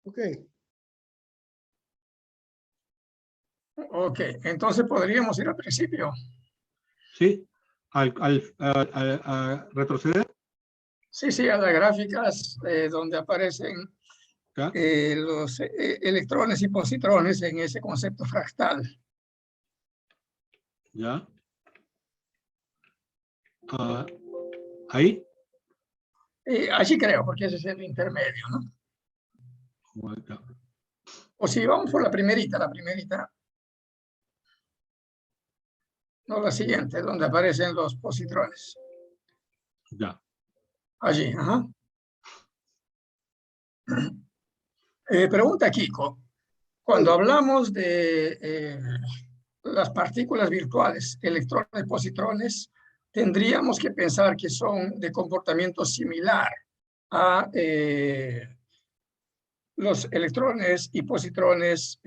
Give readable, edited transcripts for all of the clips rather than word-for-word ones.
Ok. Ok, entonces podríamos ir al principio. Sí, a retroceder. Sí, sí, a las gráficas donde aparecen ¿Ya? los electrones y positrones en ese concepto fractal. ¿Ya? Ahí. Allí creo, porque ese es el intermedio, ¿no? Ya. O si vamos por la primerita, no la siguiente, donde aparecen los positrones. Ya. Allí, ajá. Pregunta Kiko. Cuando hablamos de las partículas virtuales, electrones y positrones, tendríamos que pensar que son de comportamiento similar a los electrones y positrones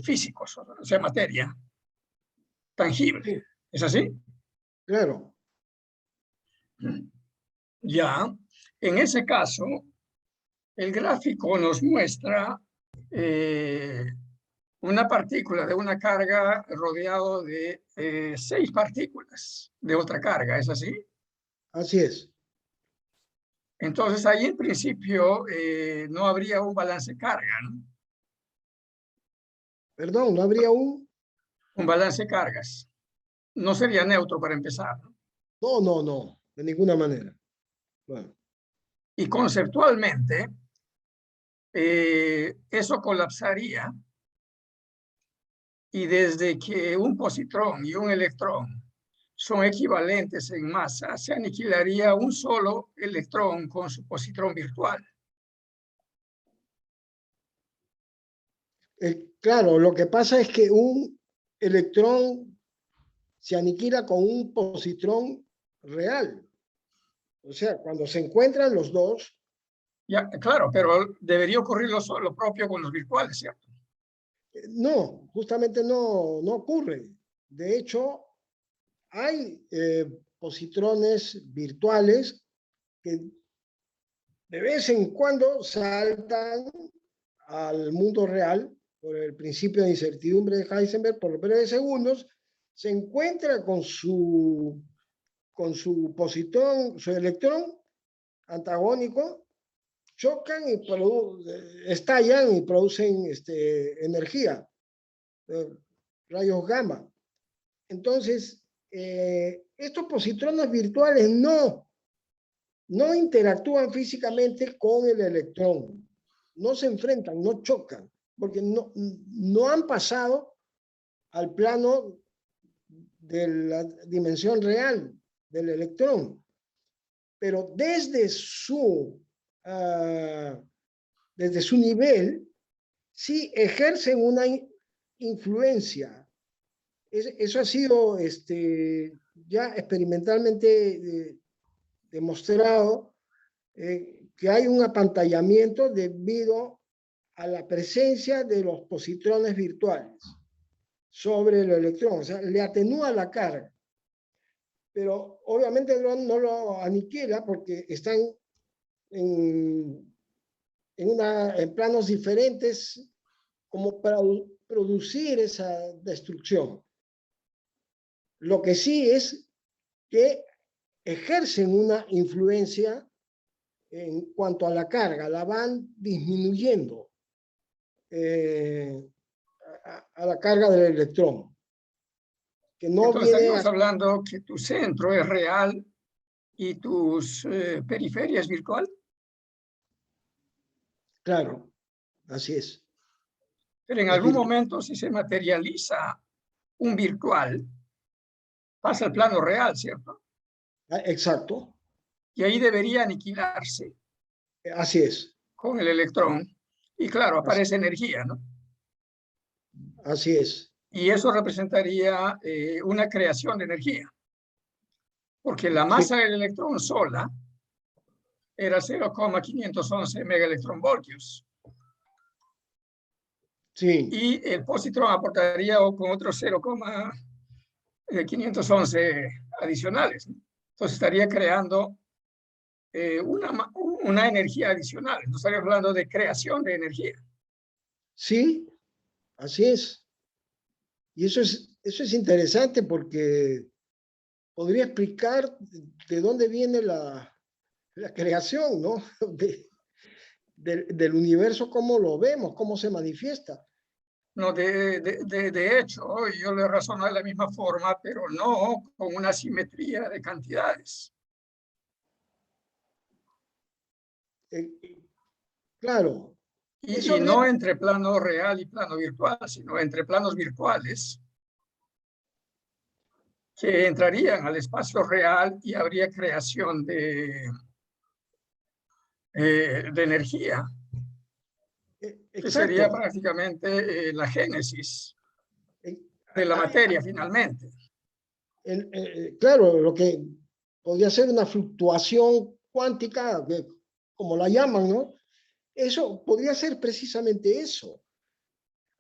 físicos, o sea, materia tangible. Sí. ¿Es así? Claro. Ya. En ese caso, el gráfico nos muestra una partícula de una carga rodeado de 6 partículas de otra carga, ¿es así? Así es. Entonces ahí en principio no habría un balance carga, ¿no? Perdón, ¿no habría un? Un balance cargas. No sería neutro para empezar, ¿no? No, no, no, de ninguna manera. Bueno, Y conceptualmente, eso colapsaría y desde que un positrón y un electrón son equivalentes en masa, se aniquilaría un solo electrón con su positrón virtual. claro, lo que pasa es que un electrón se aniquila con un positrón real. O sea, cuando se encuentran los dos, Ya, claro, pero debería ocurrir lo propio con los virtuales, ¿cierto? no, justamente no ocurre. De hecho, hay positrones virtuales que de vez en cuando saltan al mundo real por el principio de incertidumbre de Heisenberg por breves segundos, se encuentra con su positrón, su electrón antagónico, chocan y estallan y producen energía, rayos gamma. Entonces, estos positrones virtuales no interactúan físicamente con el electrón, no se enfrentan, no chocan, porque no han pasado al plano de la dimensión real del electrón. Pero desde su nivel, sí ejercen una influencia. Eso ha sido ya experimentalmente demostrado, que hay un apantallamiento debido a la presencia de los positrones virtuales sobre el electrón, o sea, le atenúa la carga, pero obviamente no lo aniquila porque están en planos diferentes como para producir esa destrucción. Lo que sí es que ejercen una influencia en cuanto a la carga, la van disminuyendo a la carga del electrón. Que no Entonces viene estaríamos hablando que tu centro es real y tus periferia es virtual. Claro, así es. Pero en Es algún virtual. momento, si se materializa un virtual, pasa al plano real, ¿cierto? Exacto, Y ahí debería aniquilarse así es. con el electrón. Y claro, aparece energía, ¿no? Así es. Y eso representaría una creación de energía. Porque la Sí, masa del electrón sola era 0,511 megaelectronvoltios. sí, Y el positrón aportaría con otros 0,511 adicionales. Entonces estaría creando un una energía adicional. No estaría hablando de creación de energía. Sí, así es. Y eso es interesante porque podría explicar de dónde viene la creación, ¿no? Del universo, cómo lo vemos, cómo se manifiesta. No, de hecho, yo le razono de la misma forma, pero no con una simetría de cantidades. Claro, eso Y habría, no entre plano real y plano virtual, sino entre planos virtuales que entrarían al espacio real y habría creación de energía, que sería exacto. prácticamente la génesis Eh, de la hay- materia finalmente. claro, lo que podría ser una fluctuación cuántica, como la llaman, ¿no? Eso podría ser precisamente eso.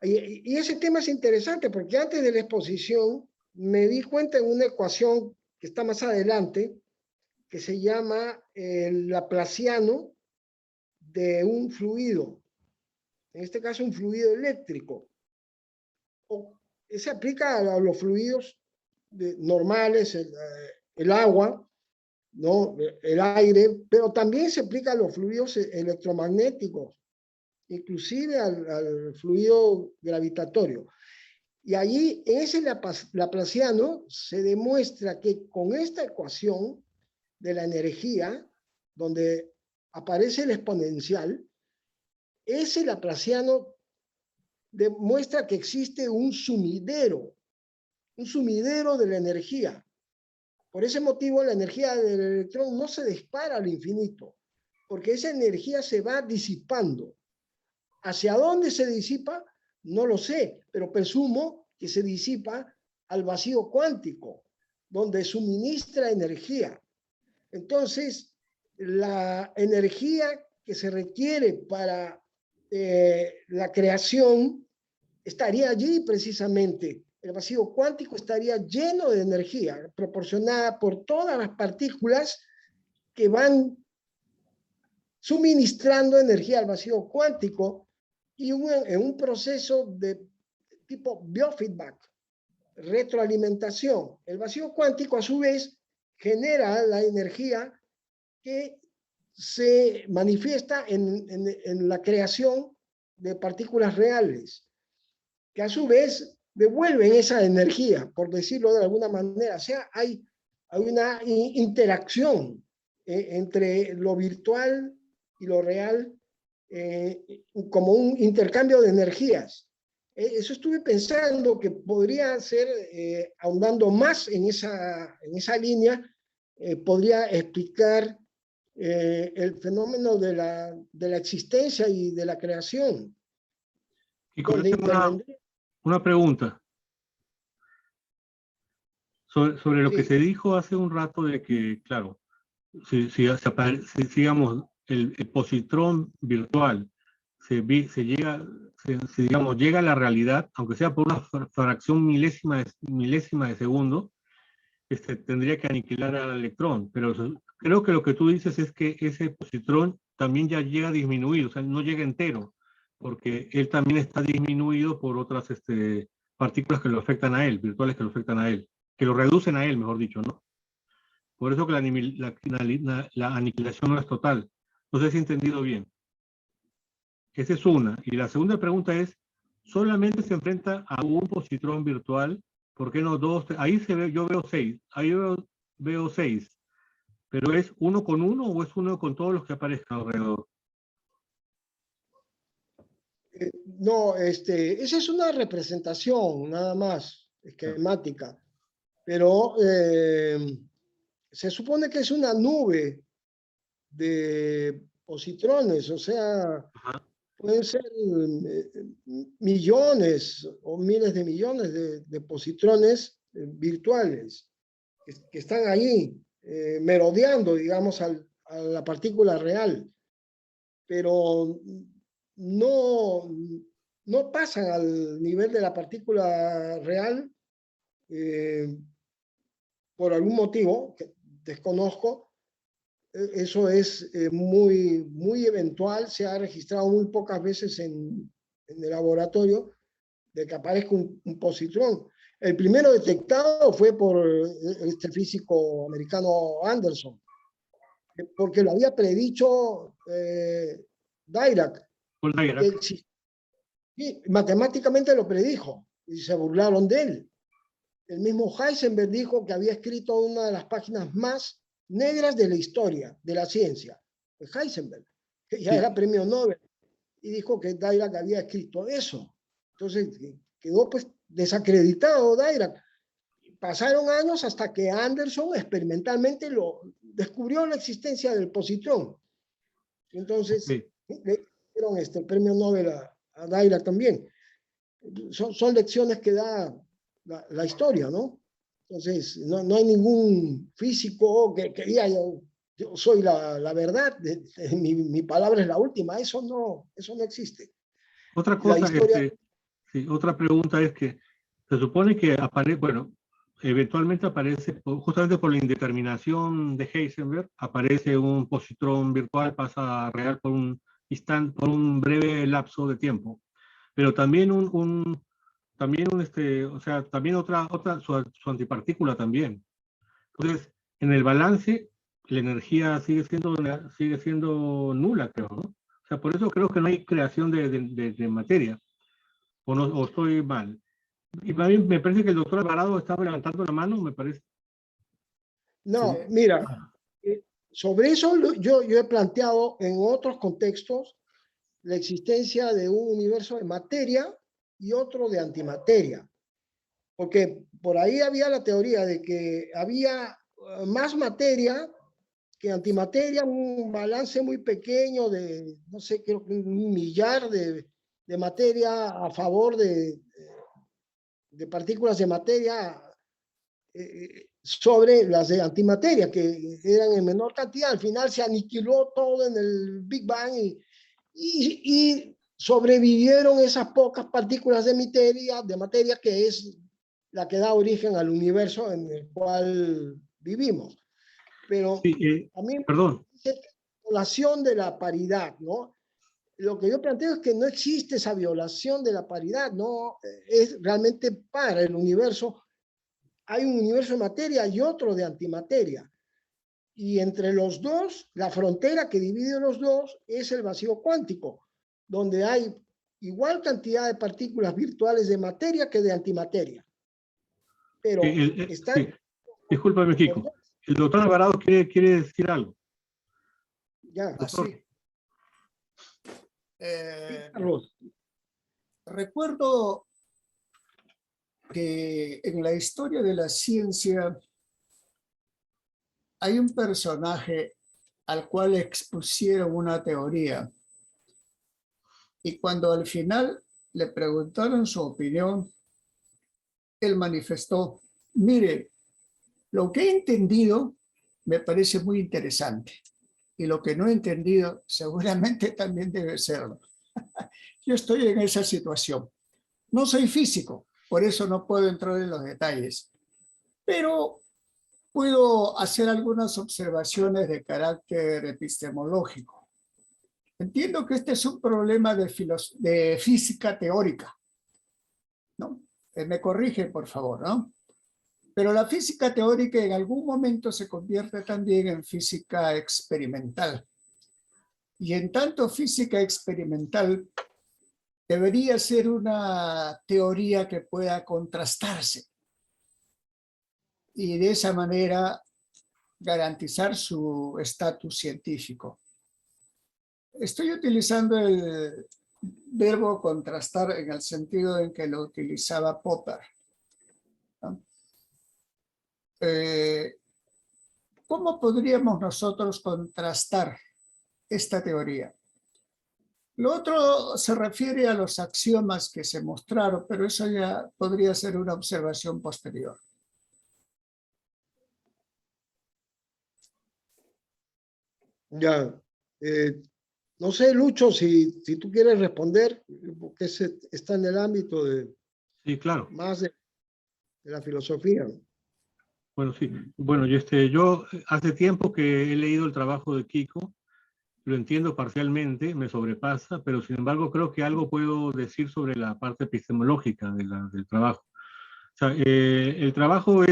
Y ese tema es interesante porque antes de la exposición me di cuenta en una ecuación que está más adelante, que se llama el laplaciano de un fluido, en este caso un fluido eléctrico. Se aplica a los fluidos normales, el agua, ¿no? El aire, pero también se aplica a los fluidos electromagnéticos, inclusive al fluido gravitatorio. Y allí, en ese laplaciano, se demuestra que con esta ecuación de la energía, donde aparece el exponencial, ese laplaciano demuestra que existe un sumidero de la energía. Por ese motivo, la energía del electrón no se dispara al infinito, porque esa energía se va disipando. ¿Hacia dónde se disipa? No lo sé, pero presumo que se disipa al vacío cuántico, donde suministra energía. Entonces, la energía que se requiere para la creación estaría allí precisamente. El vacío cuántico estaría lleno de energía, proporcionada por todas las partículas que van suministrando energía al vacío cuántico y en un proceso de tipo biofeedback, retroalimentación. El vacío cuántico, a su vez, genera la energía que se manifiesta en la creación de partículas reales, que a su vez devuelven esa energía, por decirlo de alguna manera. O sea, hay una interacción entre lo virtual y lo real, como un intercambio de energías. Eso estuve pensando que podría ser, ahondando más en esa línea, podría explicar el fenómeno de la existencia y de la creación, Y con donde esto intervendría. una pregunta sobre lo que Sí, se dijo hace un rato de que, claro, si digamos, el positrón virtual digamos, llega a la realidad, aunque sea por una fracción milésima de segundo, tendría que aniquilar al electrón. Pero creo que lo que tú dices es que ese positrón también ya llega disminuido, o sea, no llega entero, porque él también está disminuido por otras partículas que lo afectan a él, virtuales que lo afectan a él, que lo reducen a él, mejor dicho, ¿no? Por eso que la aniquilación no es total. No sé si he entendido bien. Esa es una. Y la segunda pregunta es, ¿solamente se enfrenta a un positrón virtual? ¿Por qué no dos? Ahí yo veo seis. Ahí veo seis. ¿Pero es uno con uno o es uno con todos los que aparezcan alrededor? no, esa es una representación nada más, Ya. esquemática, pero se supone que es una nube de positrones, o sea, Ajá. pueden ser millones o miles de millones de positrones virtuales que están ahí merodeando, digamos, a la partícula real, pero no, no pasan al nivel de la partícula real eh, por algún motivo que desconozco, eso es muy eventual, se ha registrado muy pocas veces en el laboratorio de que aparezca un positrón. El primero detectado fue por este físico americano Anderson, porque lo había predicho Dirac. Paul Dirac. Sí, matemáticamente lo predijo y se burlaron de él. El mismo Heisenberg dijo que había escrito una de las páginas más negras de la historia de la ciencia. Heisenberg, que ya era premio Nobel, y dijo que Dirac había escrito eso. Entonces quedó pues desacreditado Dirac. Pasaron años hasta que Anderson experimentalmente descubrió la existencia del positrón. Entonces le dieron el premio Nobel a Dirac también. Son lecciones que da la historia, ¿no? Entonces, no hay ningún físico que diga yo soy la verdad, mi palabra es la última, eso no existe. Otra cosa, otra pregunta es que se supone que eventualmente aparece, justamente por la indeterminación de Heisenberg, aparece un positrón virtual, pasa a real por un instante, por un breve lapso de tiempo. Pero también también otra su antipartícula también. Entonces, en el balance, la energía sigue siendo nula, creo, ¿no? O sea, por eso creo que no hay creación de materia. O estoy mal. Y a mí me parece que el doctor Alvarado estaba levantando la mano, me parece. No, mira, sobre eso yo he planteado en otros contextos la existencia de un universo de materia y otro de antimateria. Porque por ahí había la teoría de que había más materia que antimateria, un balance muy pequeño de, no sé, creo que 1.000.000.000 de materia a favor de partículas de materia sobre las de antimateria, que eran en menor cantidad. Al final se aniquiló todo en el Big Bang y sobrevivieron esas pocas partículas de materia que es la que da origen al universo en el cual vivimos. Pero a mí perdón. me parece que la violación de la paridad, ¿no? Lo que yo planteo es que no existe esa violación de la paridad, no es realmente para el universo. Hay un universo de materia y otro de antimateria. Y entre los dos, la frontera que divide los dos es el vacío cuántico, donde hay igual cantidad de partículas virtuales de materia que de antimateria. Pero están... Sí. Discúlpame, Kiko. El doctor Alvarado quiere decir algo. Ya. Así. Carlos. Recuerdo que en la historia de la ciencia hay un personaje al cual expusieron una teoría y cuando al final le preguntaron su opinión, él manifestó: mire, lo que he entendido me parece muy interesante y lo que no he entendido seguramente también debe serlo. Yo estoy en esa situación. No soy físico, por eso no puedo entrar en los detalles, pero puedo hacer algunas observaciones de carácter epistemológico. Entiendo que este es un problema de física teórica, ¿no? Me corrige, por favor, ¿no? Pero la física teórica en algún momento se convierte también en física experimental. Y en tanto física experimental debería ser una teoría que pueda contrastarse y de esa manera garantizar su estatus científico. Estoy utilizando el verbo contrastar en el sentido en que lo utilizaba Popper, ¿no? ¿Cómo podríamos nosotros contrastar esta teoría? Lo otro se refiere a los axiomas que se mostraron, pero eso ya podría ser una observación posterior. Ya. No sé, Lucho, si tú quieres responder, porque está en el ámbito de... Sí, claro. Más de la filosofía. Bueno, sí. Bueno, yo hace tiempo que he leído el trabajo de Kiko, lo entiendo parcialmente, me sobrepasa, pero sin embargo creo que algo puedo decir sobre la parte epistemológica del trabajo. O sea, el trabajo o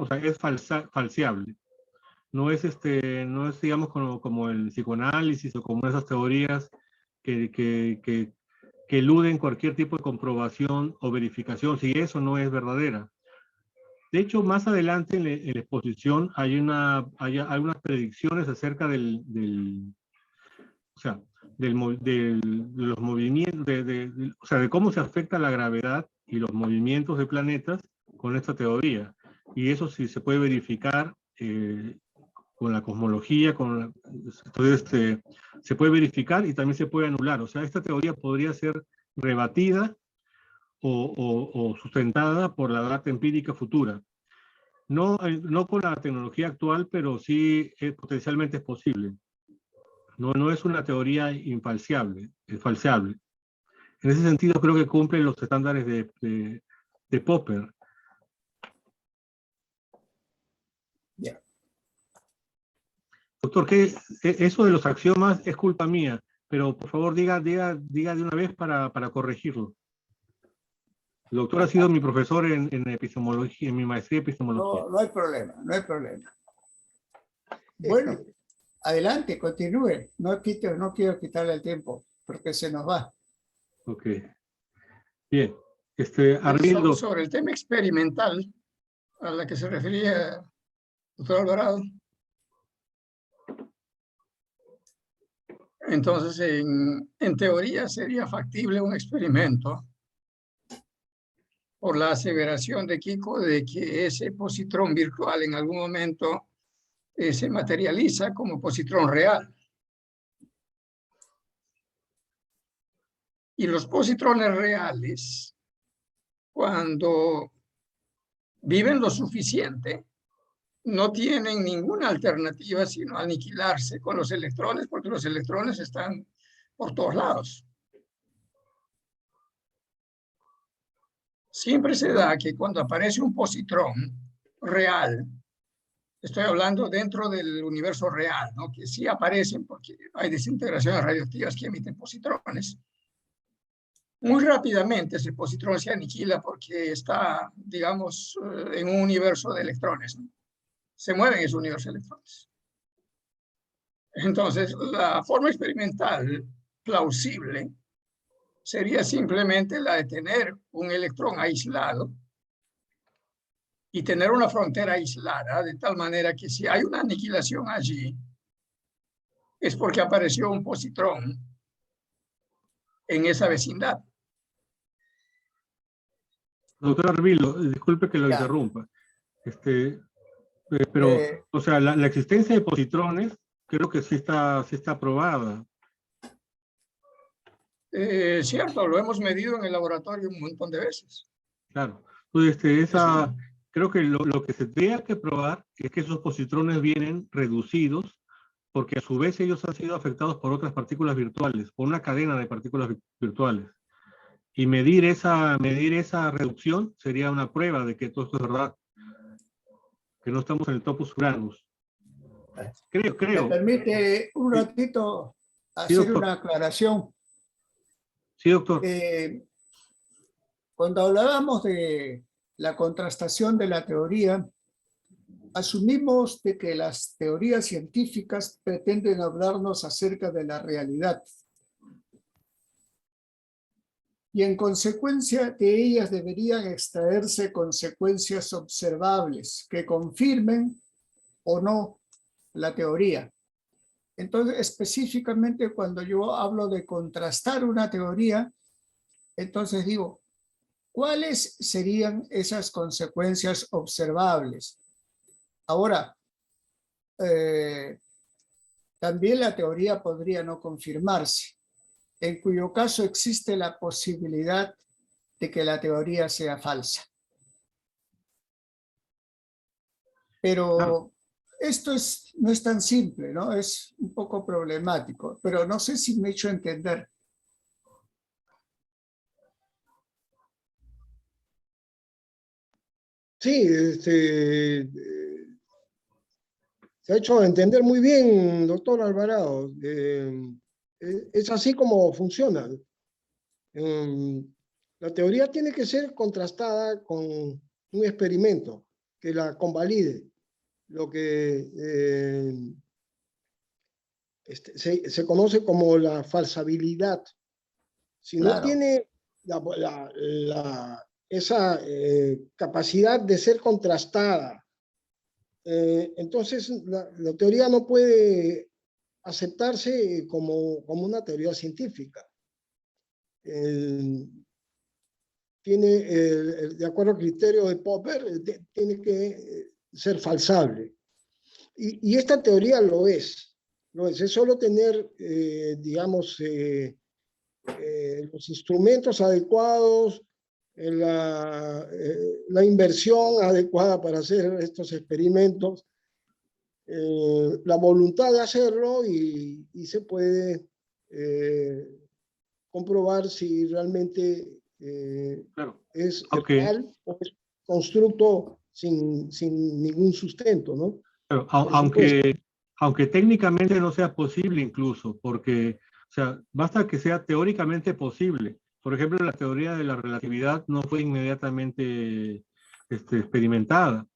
sea, es falseable. No es digamos, como el psicoanálisis o como esas teorías que eluden cualquier tipo de comprobación o verificación, si eso no es verdadera. De hecho, más adelante en la exposición hay unas predicciones acerca o sea, de los movimientos, o sea, de cómo se afecta la gravedad y los movimientos de planetas con esta teoría. Y eso sí se puede verificar con la cosmología, entonces se puede verificar y también se puede anular. O sea, esta teoría podría ser rebatida o sustentada por la data empírica futura. No con la tecnología actual, pero sí potencialmente es posible. No es una teoría infalciable, es falseable. En ese sentido creo que cumple los estándares de Popper. Ya. Doctor, eso de los axiomas es culpa mía, pero por favor diga de una vez para corregirlo. El doctor ha sido mi profesor en epistemología, en mi maestría de epistemología. No, no hay problema, no hay problema. Bueno, adelante, continúe. No quiero quitarle el tiempo, porque se nos va. Ok. Bien. Arnildo. Sobre el tema experimental a la que se refería el doctor Alvarado. Entonces, en teoría sería factible un experimento por la aseveración de Kiko de que ese positrón virtual en algún momento se materializa como positrón real. Y los positrones reales, cuando viven lo suficiente, no tienen ninguna alternativa sino aniquilarse con los electrones, porque los electrones están por todos lados. Siempre se da que cuando aparece un positrón real, estoy hablando dentro del universo real, ¿no? Que sí aparecen porque hay desintegraciones radioactivas que emiten positrones. Muy rápidamente ese positrón se aniquila porque está, digamos, en un universo de electrones, ¿no? Se mueven en ese universo de electrones. Entonces, la forma experimental plausible sería simplemente la de tener un electrón aislado y tener una frontera aislada, de tal manera que si hay una aniquilación allí, es porque apareció un positrón en esa vecindad. Doctor Arvilo, disculpe que lo interrumpa. Pero, o sea, la existencia de positrones creo que sí está probada. Cierto, lo hemos medido en el laboratorio un montón de veces. Claro. Entonces, creo que lo que se tendría que probar es que esos positrones vienen reducidos porque a su vez ellos han sido afectados por otras partículas virtuales, por una cadena de partículas virtuales. Y medir esa reducción sería una prueba de que todo esto es verdad, que no estamos en el topus uranus. Creo. ¿Me permite un ratito hacer sí, una aclaración? Sí, doctor. Cuando hablábamos de la contrastación de la teoría, asumimos de que las teorías científicas pretenden hablarnos acerca de la realidad. Y en consecuencia de ellas deberían extraerse consecuencias observables que confirmen o no la teoría. Entonces, específicamente cuando yo hablo de contrastar una teoría, entonces digo, ¿cuáles serían esas consecuencias observables? Ahora, también la teoría podría no confirmarse, en cuyo caso existe la posibilidad de que la teoría sea falsa. Pero esto no es tan simple, ¿no? Es un poco problemático, pero no sé si me he hecho entender. Sí, se ha hecho entender muy bien, doctor Alvarado. Es así como funciona. La teoría tiene que ser contrastada con un experimento que la convalide. Lo que se conoce como la falsabilidad. Si no Claro. tiene esa capacidad de ser contrastada, entonces la teoría no puede aceptarse como una teoría científica. De acuerdo al criterio de Popper, tiene que ser falsable. Y esta teoría lo es. Es solo tener, digamos, los instrumentos adecuados, la inversión adecuada para hacer estos experimentos, la voluntad de hacerlo y se puede comprobar si realmente Claro. es Aunque, real o es constructo sin ningún sustento, ¿no? claro, Por supuesto. aunque técnicamente no sea posible incluso, porque, o sea, basta que sea teóricamente posible. Por ejemplo, la teoría de la relatividad no fue inmediatamente experimentada.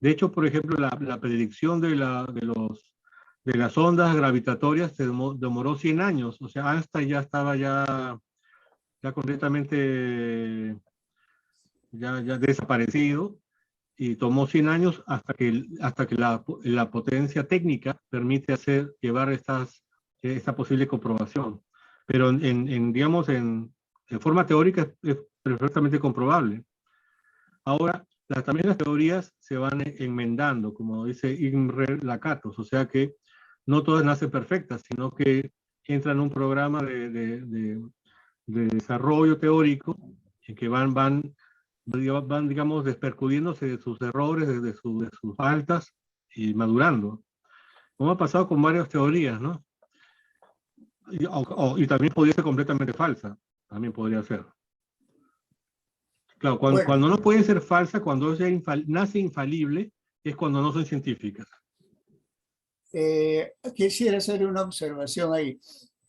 De hecho, por ejemplo, la predicción de las ondas gravitatorias se demoró 100 años. O sea, Einstein ya estaba ya completamente ya desaparecido y tomó 100 años hasta que la potencia técnica permite llevar esta posible comprobación. Pero digamos, en forma teórica es perfectamente comprobable. Ahora, también las teorías se van enmendando, como dice Imre Lakatos, o sea que no todas nacen perfectas, sino que entran en un programa de desarrollo teórico en que van, digamos, despercudiéndose de sus errores, de sus faltas y madurando. Como ha pasado con varias teorías, ¿no? Y también podría ser completamente falsa, también podría ser. Claro, Bueno, cuando no puede ser falsa, cuando nace infalible, es cuando no son científicas. quisiera hacer una observación ahí.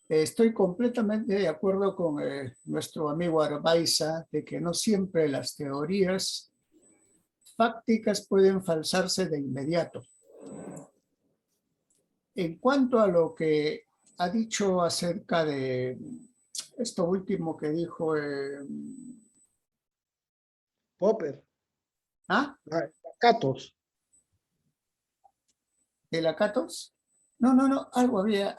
Estoy completamente de acuerdo con nuestro amigo Arbaiza de que no siempre las teorías fácticas pueden falsarse de inmediato. En cuanto a lo que ha dicho acerca de esto último que dijo, Popper, Lakatos. ¿de Lakatos? No, algo había.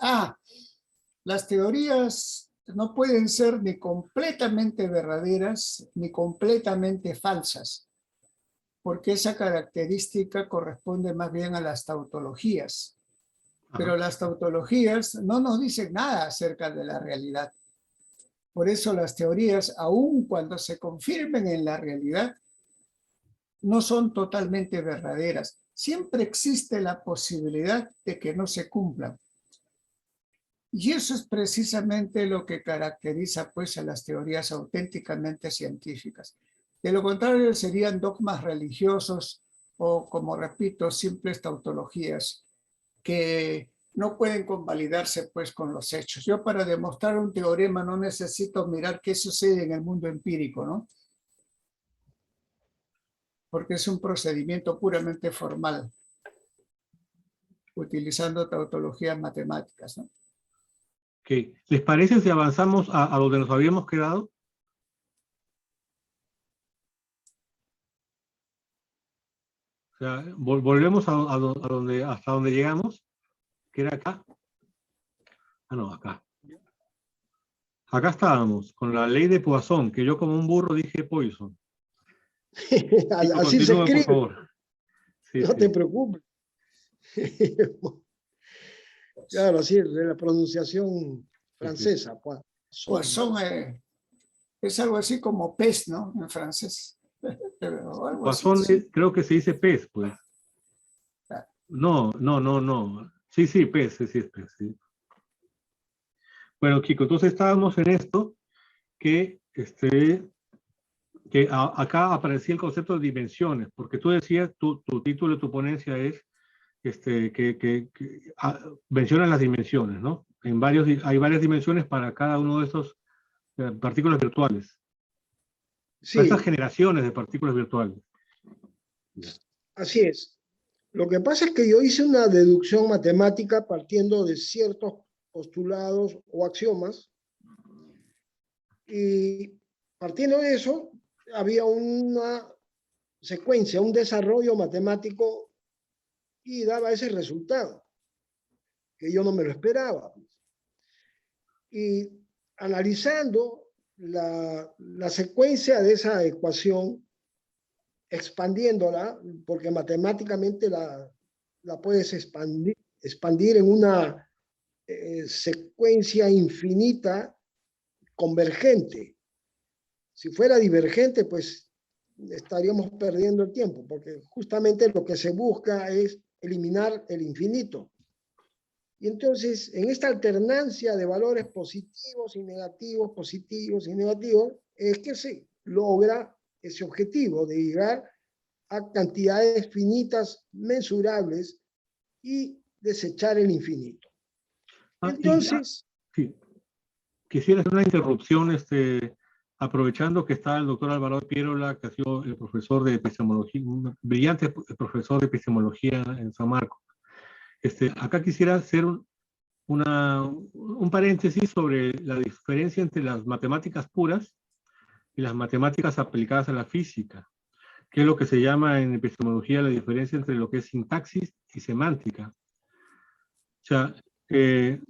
Las teorías no pueden ser ni completamente verdaderas ni completamente falsas, porque esa característica corresponde más bien a las tautologías. Pero Ajá. las tautologías no nos dicen nada acerca de la realidad. Por eso las teorías, aun cuando se confirmen en la realidad, no son totalmente verdaderas. Siempre existe la posibilidad de que no se cumplan. Y eso es precisamente lo que caracteriza pues a las teorías auténticamente científicas. De lo contrario serían dogmas religiosos o, como repito, simples tautologías que no pueden convalidarse pues con los hechos. Yo para demostrar un teorema no necesito mirar qué sucede en el mundo empírico, ¿no? Porque es un procedimiento puramente formal, utilizando tautologías matemáticas, ¿no? Okay. ¿Les parece si avanzamos a donde nos habíamos quedado? O sea, volvemos hasta donde llegamos, que era acá. No, acá. Acá estábamos, con la ley de Poisson, que yo como un burro dije Poisson. Chico, Así se continúa, por escribe, favor. Sí, no te preocupes. Claro, así es, de la pronunciación sí. francesa. Poisson es algo así como pez, ¿no? En francés. Pero algo así. Poisson creo que se dice pez, pues. No. Sí, pez, sí es pez, sí. Bueno, Kiko, entonces estábamos en esto, que que acá aparecía el concepto de dimensiones, porque tú decías, tu título de tu ponencia es mencionan las dimensiones, ¿no? Hay varias dimensiones para cada uno de estos partículas virtuales. Sí, Estas generaciones de partículas virtuales. así es. Lo que pasa es que yo hice una deducción matemática partiendo de ciertos postulados o axiomas, y partiendo de eso había una secuencia, un desarrollo matemático, y daba ese resultado, que yo no me lo esperaba. Y analizando la secuencia de esa ecuación, expandiéndola, porque matemáticamente la puedes expandir en una secuencia infinita convergente. Si fuera divergente, pues estaríamos perdiendo el tiempo, porque justamente lo que se busca es eliminar el infinito. Y entonces, en esta alternancia de valores positivos y negativos, es que se logra ese objetivo de llegar a cantidades finitas mensurables y desechar el infinito. Entonces... Sí. Quisiera hacer una interrupción, aprovechando que está el doctor Álvaro Pierola, que ha sido el profesor de epistemología, un brillante profesor de epistemología en San Marcos. Acá quisiera hacer un paréntesis sobre la diferencia entre las matemáticas puras y las matemáticas aplicadas a la física, que es lo que se llama en epistemología la diferencia entre lo que es sintaxis y semántica. O sea,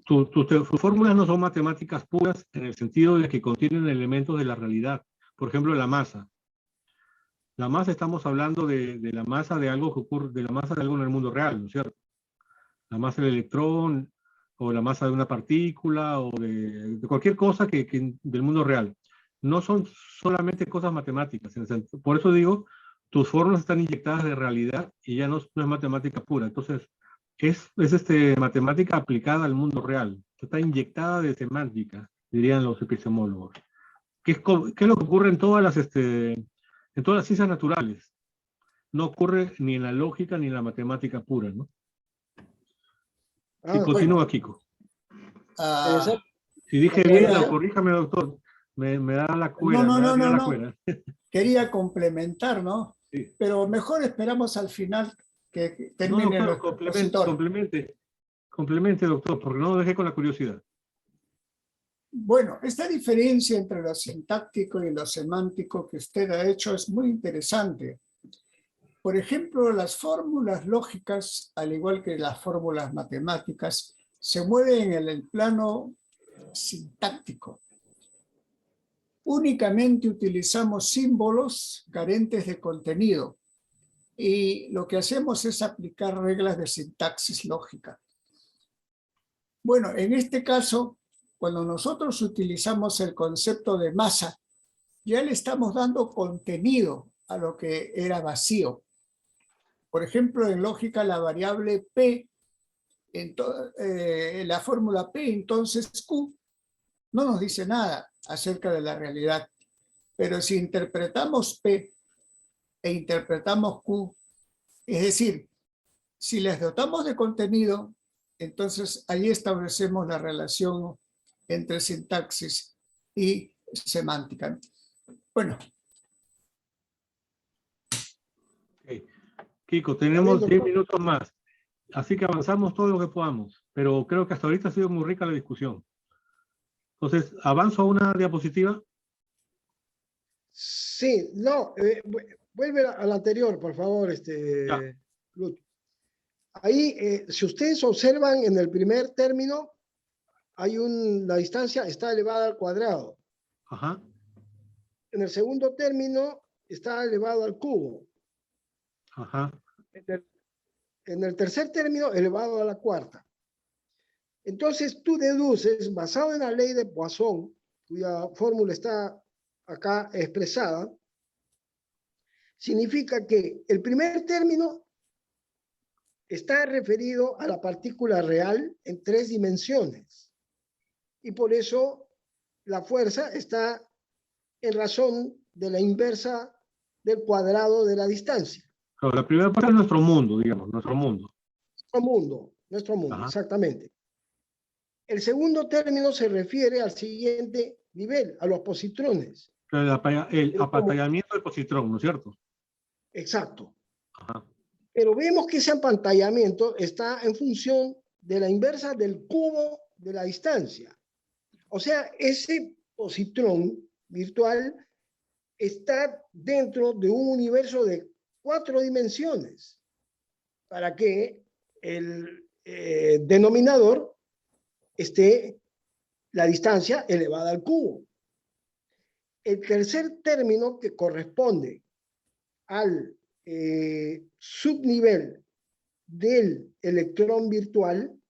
tus fórmulas no son matemáticas puras en el sentido de que contienen elementos de la realidad. Por ejemplo, la masa. La masa, estamos hablando de la masa de algo que ocurre, de la masa de algo en el mundo real, ¿no es cierto? La masa del electrón, o la masa de una partícula, o de cualquier cosa del mundo real. No son solamente cosas matemáticas. Por eso digo, tus fórmulas están inyectadas de realidad y ya no es matemática pura. Entonces, es matemática aplicada al mundo real. Está inyectada de semántica, dirían los epistemólogos. ¿Qué es lo que ocurre en todas las ciencias naturales? No ocurre ni en la lógica ni en la matemática pura, ¿no? Y continúa, bueno, Kiko. Si dije bien, corríjame, doctor. Me da la cuera. No. Quería complementar, ¿no? Sí. Pero mejor esperamos al final que termine el expositor. Complemente, doctor, porque no lo dejé con la curiosidad. Bueno, esta diferencia entre lo sintáctico y lo semántico que usted ha hecho es muy interesante. Por ejemplo, las fórmulas lógicas, al igual que las fórmulas matemáticas, se mueven en el plano sintáctico. Únicamente utilizamos símbolos carentes de contenido y lo que hacemos es aplicar reglas de sintaxis lógica. Bueno, en este caso, cuando nosotros utilizamos el concepto de masa, ya le estamos dando contenido a lo que era vacío. Por ejemplo, en lógica, la variable P, la fórmula P, entonces Q, no nos dice nada acerca de la realidad. Pero si interpretamos P e interpretamos Q, es decir, si les dotamos de contenido, entonces ahí establecemos la relación entre sintaxis y semántica. Bueno. Okay. Kiko, tenemos 10 minutos más, así que avanzamos todo lo que podamos, pero creo que hasta ahorita ha sido muy rica la discusión. Entonces, ¿avanzo a una diapositiva? Sí, no, vuelve a la anterior, por favor, Luz. Ahí, si ustedes observan en el primer término, hay la distancia está elevada al cuadrado. Ajá. En el segundo término está elevado al cubo. Ajá. En el tercer término, elevado a la cuarta. Entonces, tú deduces, basado en la ley de Poisson, cuya fórmula está acá expresada, significa que el primer término está referido a la partícula real en 3 dimensiones. Y por eso la fuerza está en razón de la inversa del cuadrado de la distancia. Claro, la primera parte es nuestro mundo, digamos, nuestro mundo. Nuestro mundo, Ajá. exactamente. El segundo término se refiere al siguiente nivel, a los positrones. El Pero apantallamiento del positrón, ¿no es cierto? Exacto. Ajá. Pero vemos que ese apantallamiento está en función de la inversa del cubo de la distancia. O sea, ese positrón virtual está dentro de un universo de 4 dimensiones para que el denominador esté la distancia elevada al cubo. El tercer término, que corresponde al subnivel del electrón virtual,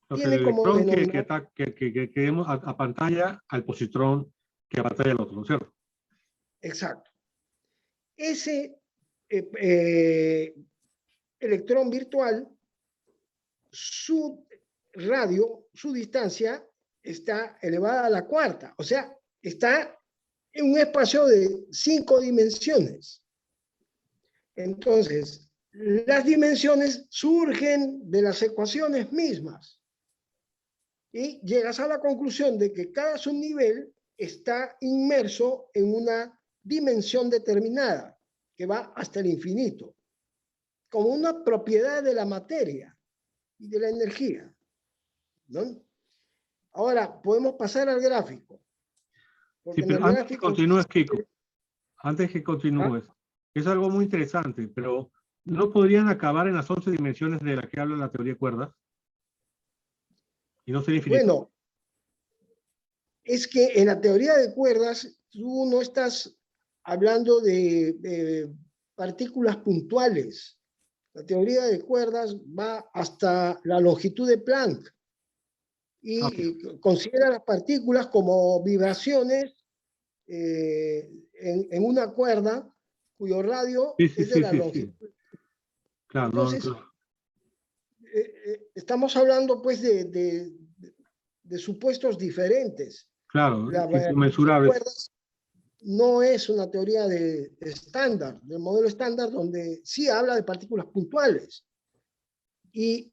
Lo que tiene el como electrón denominador, que vemos apantalla al positrón que apantalla al otro, ¿no es cierto? exacto, ese electrón virtual, su radio, su distancia está elevada a la cuarta, o sea, está en un espacio de 5 dimensiones. Entonces, las dimensiones surgen de las ecuaciones mismas y llegas a la conclusión de que cada subnivel está inmerso en una dimensión determinada que va hasta el infinito, como una propiedad de la materia y de la energía, ¿no? Ahora, podemos pasar al gráfico. Sí, pero antes que continúes, Kiko, antes que continúes, es algo muy interesante, pero ¿no podrían acabar en las 11 dimensiones de las que habla la teoría de cuerdas? ¿Y no sería infinito? Bueno, es que en la teoría de cuerdas tú no estás hablando de partículas puntuales. La teoría de cuerdas va hasta la longitud de Planck y considera las partículas como vibraciones en una cuerda cuyo radio Sí, es de la sí. longitud. Claro, Entonces, no. estamos hablando pues de supuestos diferentes. Claro, La teoría de inconmensurable. cuerdas no es una teoría de estándar, del modelo estándar, donde sí habla de partículas puntuales. Y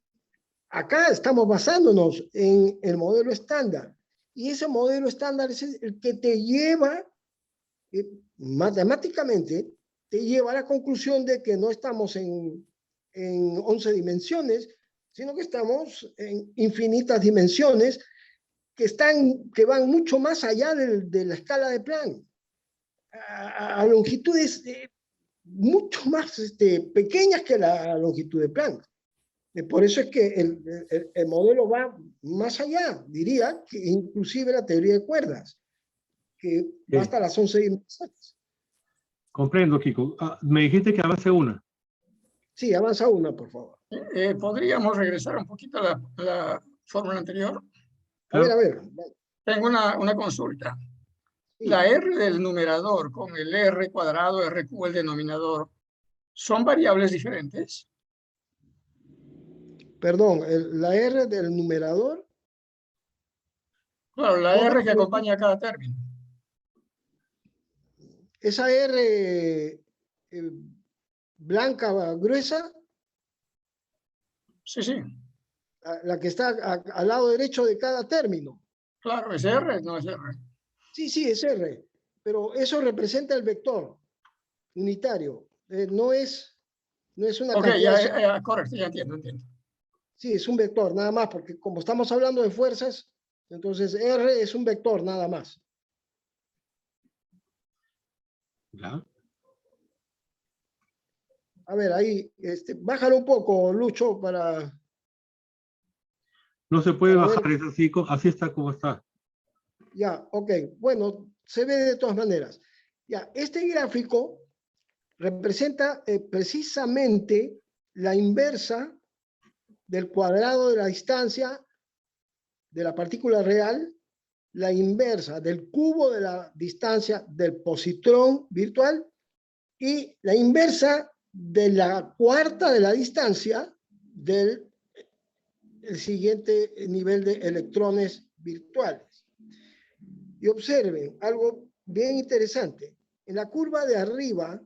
acá estamos basándonos en el modelo estándar. Y ese modelo estándar es el que te lleva, matemáticamente, te lleva a la conclusión de que no estamos en 11 dimensiones, sino que estamos en infinitas dimensiones que van mucho más allá de la escala de Planck, a longitudes mucho más pequeñas que la longitud de Planck. Por eso es que el modelo va más allá, diría, que inclusive la teoría de cuerdas, que va hasta las 11 dimensiones. Comprendo, Kiko. Me dijiste que avance una. Sí, avanza una, por favor. ¿Podríamos regresar un poquito a la fórmula anterior? A ver. Tengo una consulta. Sí. La R del numerador con el R cuadrado, RQ el denominador, ¿son variables diferentes? Perdón, la R del numerador. Claro, la R que acompaña a cada término. Esa R blanca, gruesa. Sí. La que está al lado derecho de cada término. Claro, ¿es R? No es R. Sí, es R. Pero eso representa el vector unitario. No es una cantidad. Ok, correcto, ya entiendo. Sí, es un vector, nada más, porque como estamos hablando de fuerzas, entonces R es un vector, nada más. ¿Ya? A ver, ahí, bájalo un poco, Lucho, para... No se puede bajar, ver. es así está como está. Ya, ok. Bueno, se ve de todas maneras. Ya, este gráfico representa precisamente la inversa del cuadrado de la distancia de la partícula real, la inversa del cubo de la distancia del positrón virtual y la inversa de la cuarta de la distancia del siguiente nivel de electrones virtuales. Y observen algo bien interesante. En la curva de arriba,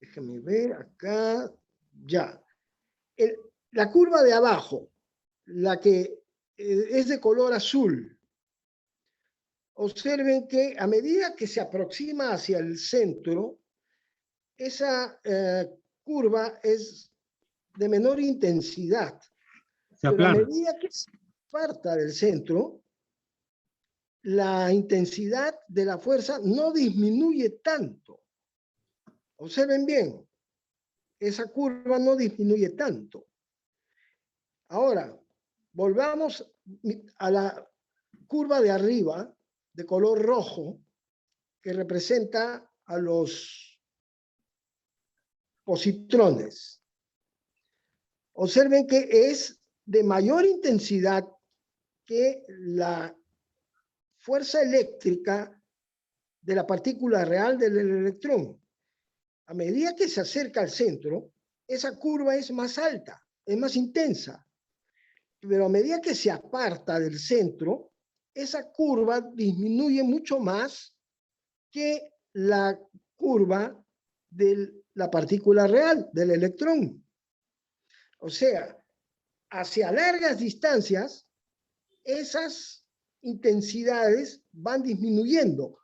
déjame ver acá, ya. La curva de abajo, la que es de color azul, observen que a medida que se aproxima hacia el centro, esa curva es de menor intensidad. Se Pero a aplana. medida que se aparta del centro, la intensidad de la fuerza no disminuye tanto. Observen bien, esa curva no disminuye tanto. Ahora, volvamos a la curva de arriba, de color rojo, que representa a los positrones. Observen que es de mayor intensidad que la fuerza eléctrica de la partícula real del electrón. A medida que se acerca al centro, esa curva es más alta, es más intensa. Pero a medida que se aparta del centro, esa curva disminuye mucho más que la curva de la partícula real del electrón. O sea, hacia largas distancias, esas intensidades van disminuyendo,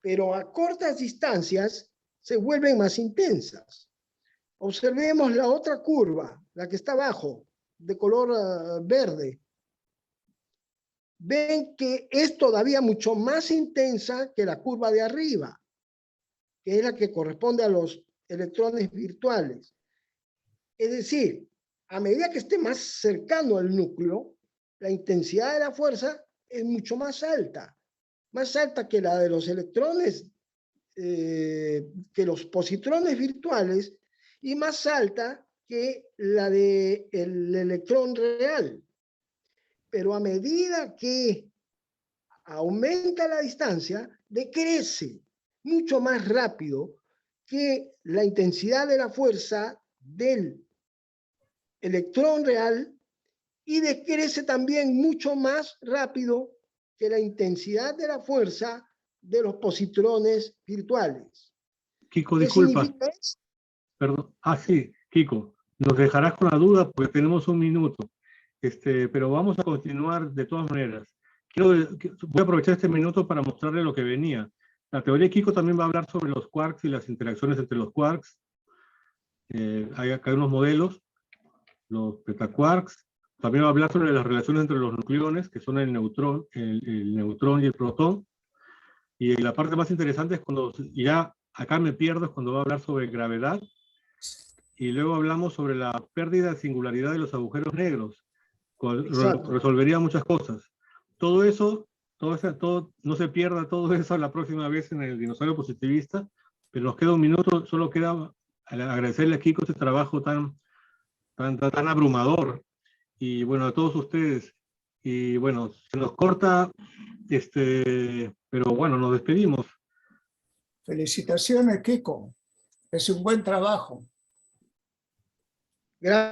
pero a cortas distancias se vuelven más intensas. Observemos la otra curva, la que está abajo, de color verde. Ven que es todavía mucho más intensa que la curva de arriba, que es la que corresponde a los electrones virtuales. Es decir, a medida que esté más cercano al núcleo, la intensidad de la fuerza es mucho más alta que la de los electrones, que los positrones virtuales, y más alta que la del electrón real. Pero a medida que aumenta la distancia, decrece mucho más rápido que la intensidad de la fuerza del electrón real, y decrece también mucho más rápido que la intensidad de la fuerza de los positrones virtuales. Kiko, ¿Qué disculpa. significa eso? Perdón. Ah, sí, Kiko. Nos dejarás con la duda porque tenemos un minuto. Pero vamos a continuar de todas maneras. Voy a aprovechar este minuto para mostrarle lo que venía. La teoría de Kiko también va a hablar sobre los quarks y las interacciones entre los quarks. Hay acá unos modelos, los petaquarks. También va a hablar sobre las relaciones entre los nucleones, que son el neutrón y el protón. Y la parte más interesante es cuando ya acá me pierdo, es cuando va a hablar sobre gravedad. Y luego hablamos sobre la pérdida de singularidad de los agujeros negros. Resolvería muchas cosas. Todo eso, no se pierda todo eso la próxima vez en el dinosaurio positivista, pero nos queda un minuto, solo queda agradecerle a Kiko este trabajo tan abrumador. Y bueno, a todos ustedes. Y bueno, se nos corta, pero bueno, nos despedimos. Felicitaciones, Kiko. Es un buen trabajo. Gracias.